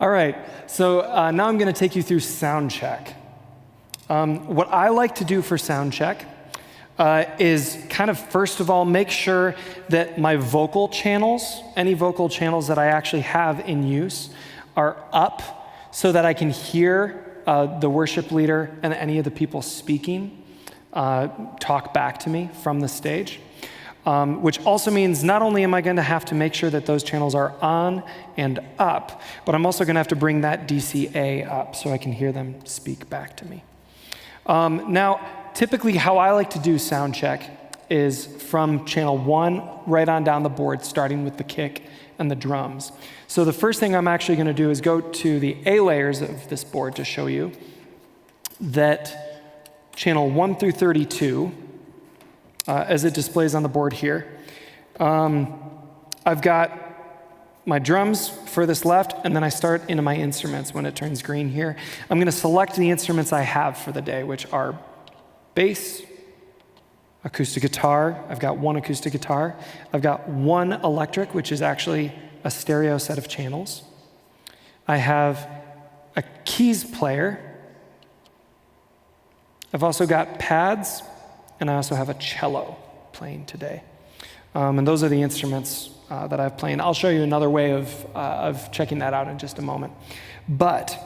All right, so now I'm going to take you through sound check. What I like to do for sound check is kind of, first of all, make sure that my vocal channels, any vocal channels that I actually have in use, are up so that I can hear the worship leader and any of the people speaking talk back to me from the stage. Which also means not only am I going to have to make sure that those channels are on and up, but I'm also going to have to bring that DCA up so I can hear them speak back to me. Now, typically how I like to do sound check is from channel 1 right on down the board, starting with the kick and the drums. So the first thing I'm actually going to do is go to the A layers of this board to show you that channel 1 through 32, as it displays on the board here. I've got my drums furthest left, and then I start into my instruments when it turns green here. I'm going to select the instruments I have for the day, which are bass, acoustic guitar. I've got one acoustic guitar. I've got one electric, which is actually a stereo set of channels. I have a keys player. I've also got pads, and I also have a cello playing today. And those are the instruments that I've playing. I'll show you another way of checking that out in just a moment. But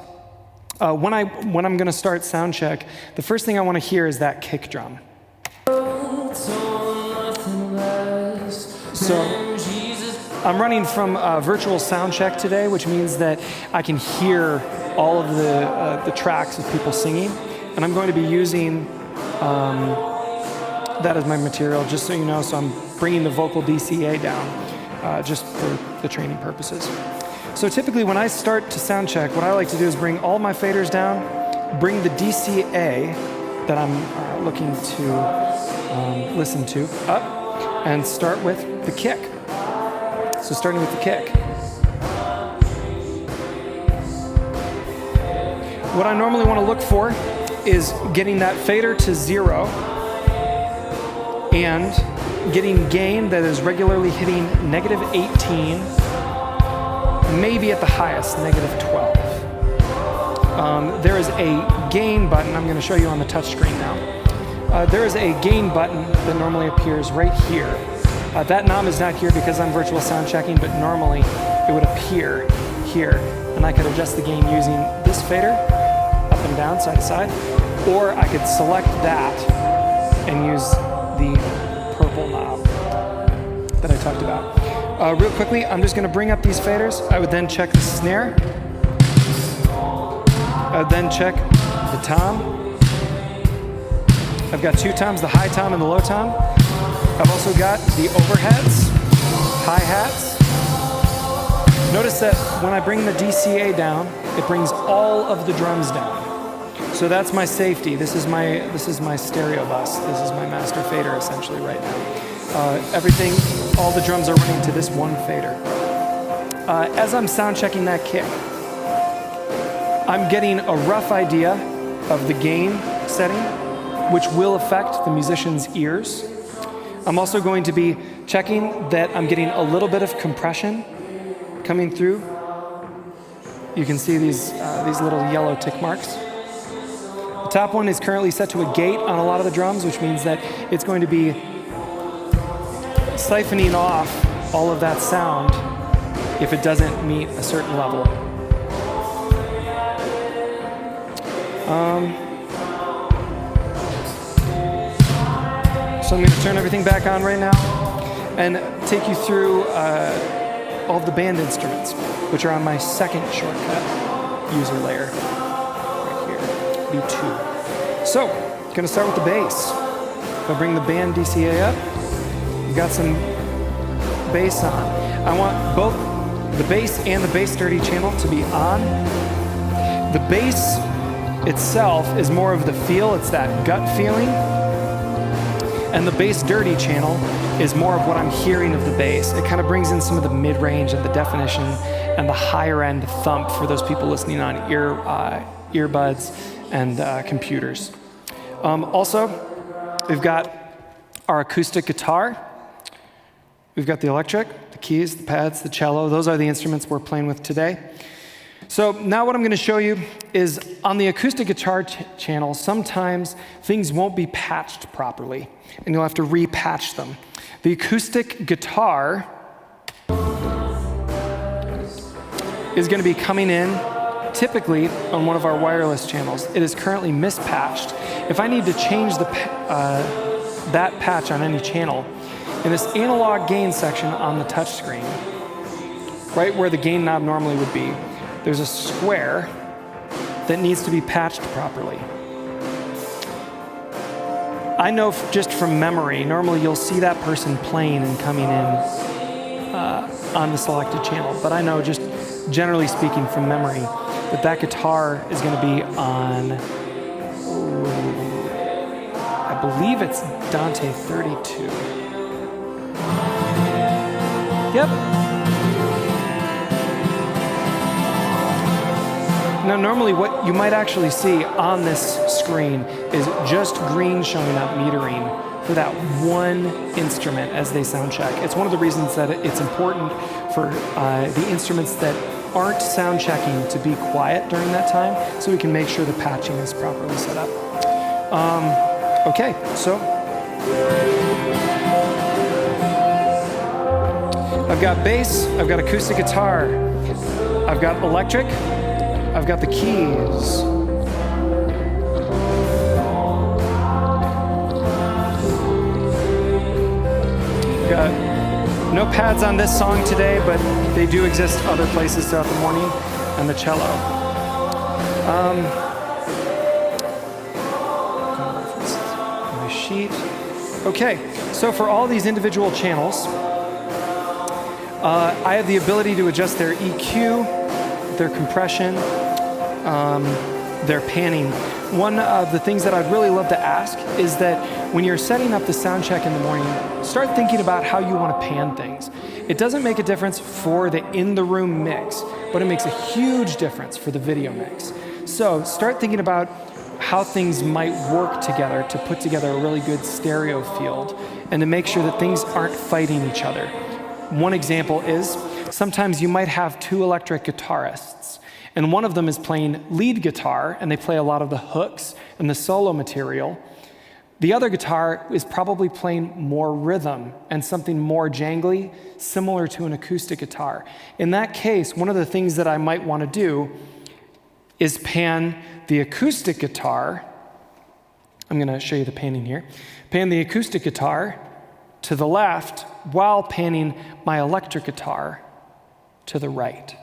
when I'm going to start sound check, the first thing I want to hear is that kick drum. So I'm running from virtual sound check today, which means that I can hear all of the tracks of people singing, and I'm going to be using that as my material, just so you know, so I'm bringing the vocal DCA down just for the training purposes. So typically when I start to sound check, what I like to do is bring all my faders down, bring the DCA that I'm looking to listen to up, and start with the kick. So starting with the kick. What I normally want to look for is getting that fader to 0 and getting gain that is regularly hitting -18, maybe at the highest, -12. There is a gain button, I'm going to show you on the touch screen now. There is a gain button that normally appears right here. That knob is not here because I'm virtual sound checking, but normally it would appear here. And I could adjust the gain using this fader, up and down, side to side, or I could select that and use the purple knob that I talked about. Real quickly, I'm just going to bring up these faders. I would then check the snare. I would then check the tom. I've got 2 toms, the high tom and the low tom. I've also got the overheads, hi-hats. Notice that when I bring the DCA down, it brings all of the drums down. So that's my safety. This is my stereo bus. This is my master fader essentially right now. Everything, all the drums are running to this one fader. As I'm sound checking that kick, I'm getting a rough idea of the gain setting, which will affect the musician's ears. I'm also going to be checking that I'm getting a little bit of compression coming through. You can see these little yellow tick marks. The top one is currently set to a gate on a lot of the drums, which means that it's going to be siphoning off all of that sound if it doesn't meet a certain level. So I'm going to turn everything back on right now and take you through all of the band instruments, which are on my second shortcut user layer right here, B2. So, going to start with the bass. If I bring the band DCA up, we've got some bass on. I want both the bass and the bass dirty channel to be on. The bass itself is more of the feel, it's that gut feeling. And the bass dirty channel is more of what I'm hearing of the bass. It kind of brings in some of the mid-range and the definition and the higher end thump for those people listening on earbuds and computers. Also, we've got our acoustic guitar. We've got the electric, the keys, the pads, the cello. Those are the instruments we're playing with today. So now what I'm going to show you is on the acoustic guitar channel, sometimes things won't be patched properly, and you'll have to repatch them. The acoustic guitar is going to be coming in typically on one of our wireless channels. It is currently mispatched. If I need to change that patch on any channel, in this analog gain section on the touch screen, right where the gain knob normally would be, there's a square that needs to be patched properly. I know just from memory, normally you'll see that person playing and coming in on the selected channel, but I know just generally speaking from memory that that guitar is going to be on, I believe it's Dante 32. Yep. Now, normally what you might actually see on this screen is just green showing up metering for that one instrument as they sound check. It's one of the reasons that it's important for the instruments that aren't sound checking to be quiet during that time, so we can make sure the patching is properly set up. Okay, so I've got bass, I've got acoustic guitar, I've got electric, I've got the keys. I've got no pads on this song today, but they do exist other places throughout the morning, and the cello. My sheet. Okay, so for all these individual channels, I have the ability to adjust their EQ, their compression, their panning. One of the things that I'd really love to ask is that when you're setting up the sound check in the morning, start thinking about how you want to pan things. It doesn't make a difference for the in-the-room mix, but it makes a huge difference for the video mix. So start thinking about how things might work together to put together a really good stereo field and to make sure that things aren't fighting each other. One example is sometimes you might have two electric guitarists, and one of them is playing lead guitar, and they play a lot of the hooks and the solo material. The other guitar is probably playing more rhythm and something more jangly, similar to an acoustic guitar. In that case, one of the things that I might want to do is pan the acoustic guitar. I'm going to show you the panning here. Pan the acoustic guitar to the left while panning my electric guitar to the right.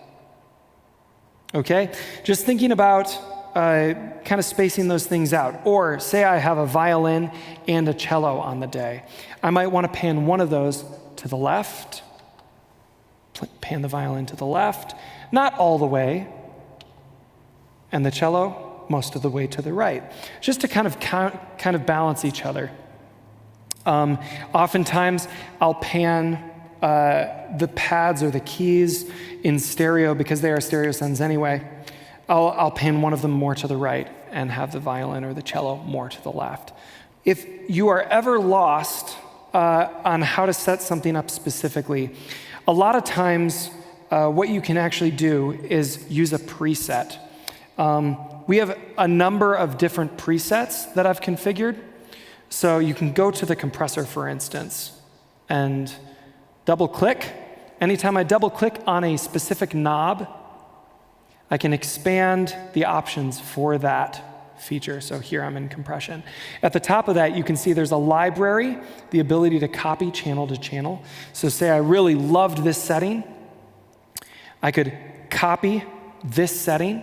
Okay? Just thinking about kind of spacing those things out. Or say I have a violin and a cello on the day. I might want to pan one of those to the left, pan the violin to the left, not all the way, and the cello most of the way to the right, just to kind of balance each other. Oftentimes, I'll pan the pads or the keys in stereo because they are stereo sends anyway. I'll pan one of them more to the right and have the violin or the cello more to the left. If you are ever lost on how to set something up specifically, a lot of times what you can actually do is use a preset. We have a number of different presets that I've configured. So you can go to the compressor, for instance, and double-click. Anytime I double-click on a specific knob, I can expand the options for that feature. So here I'm in compression. At the top of that, you can see there's a library, the ability to copy channel to channel. So say I really loved this setting, I could copy this setting.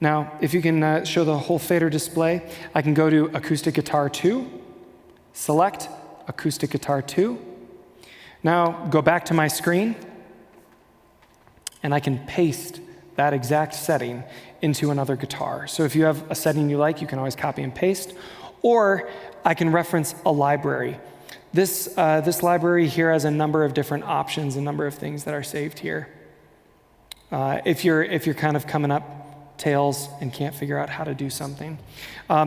Now, if you can show the whole fader display, I can go to Acoustic Guitar 2, select Acoustic Guitar 2. Now, go back to my screen, and I can paste that exact setting into another guitar. So if you have a setting you like, you can always copy and paste, or I can reference a library. This library here has a number of different options, a number of things that are saved here. If you're kind of coming up tails and can't figure out how to do something.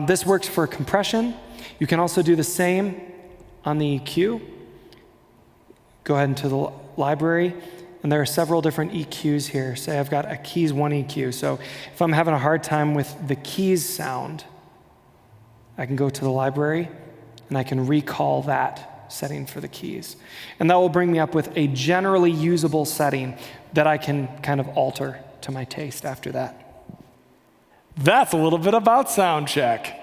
This works for compression. You can also do the same on the EQ. Go ahead into the library, And there are several different EQs here. Say I've got a keys 1 EQ. So if I'm having a hard time with the keys sound, I can go to the library and I can recall that setting for the keys. And that will bring me up with a generally usable setting that I can kind of alter to my taste after that. That's a little bit about sound check.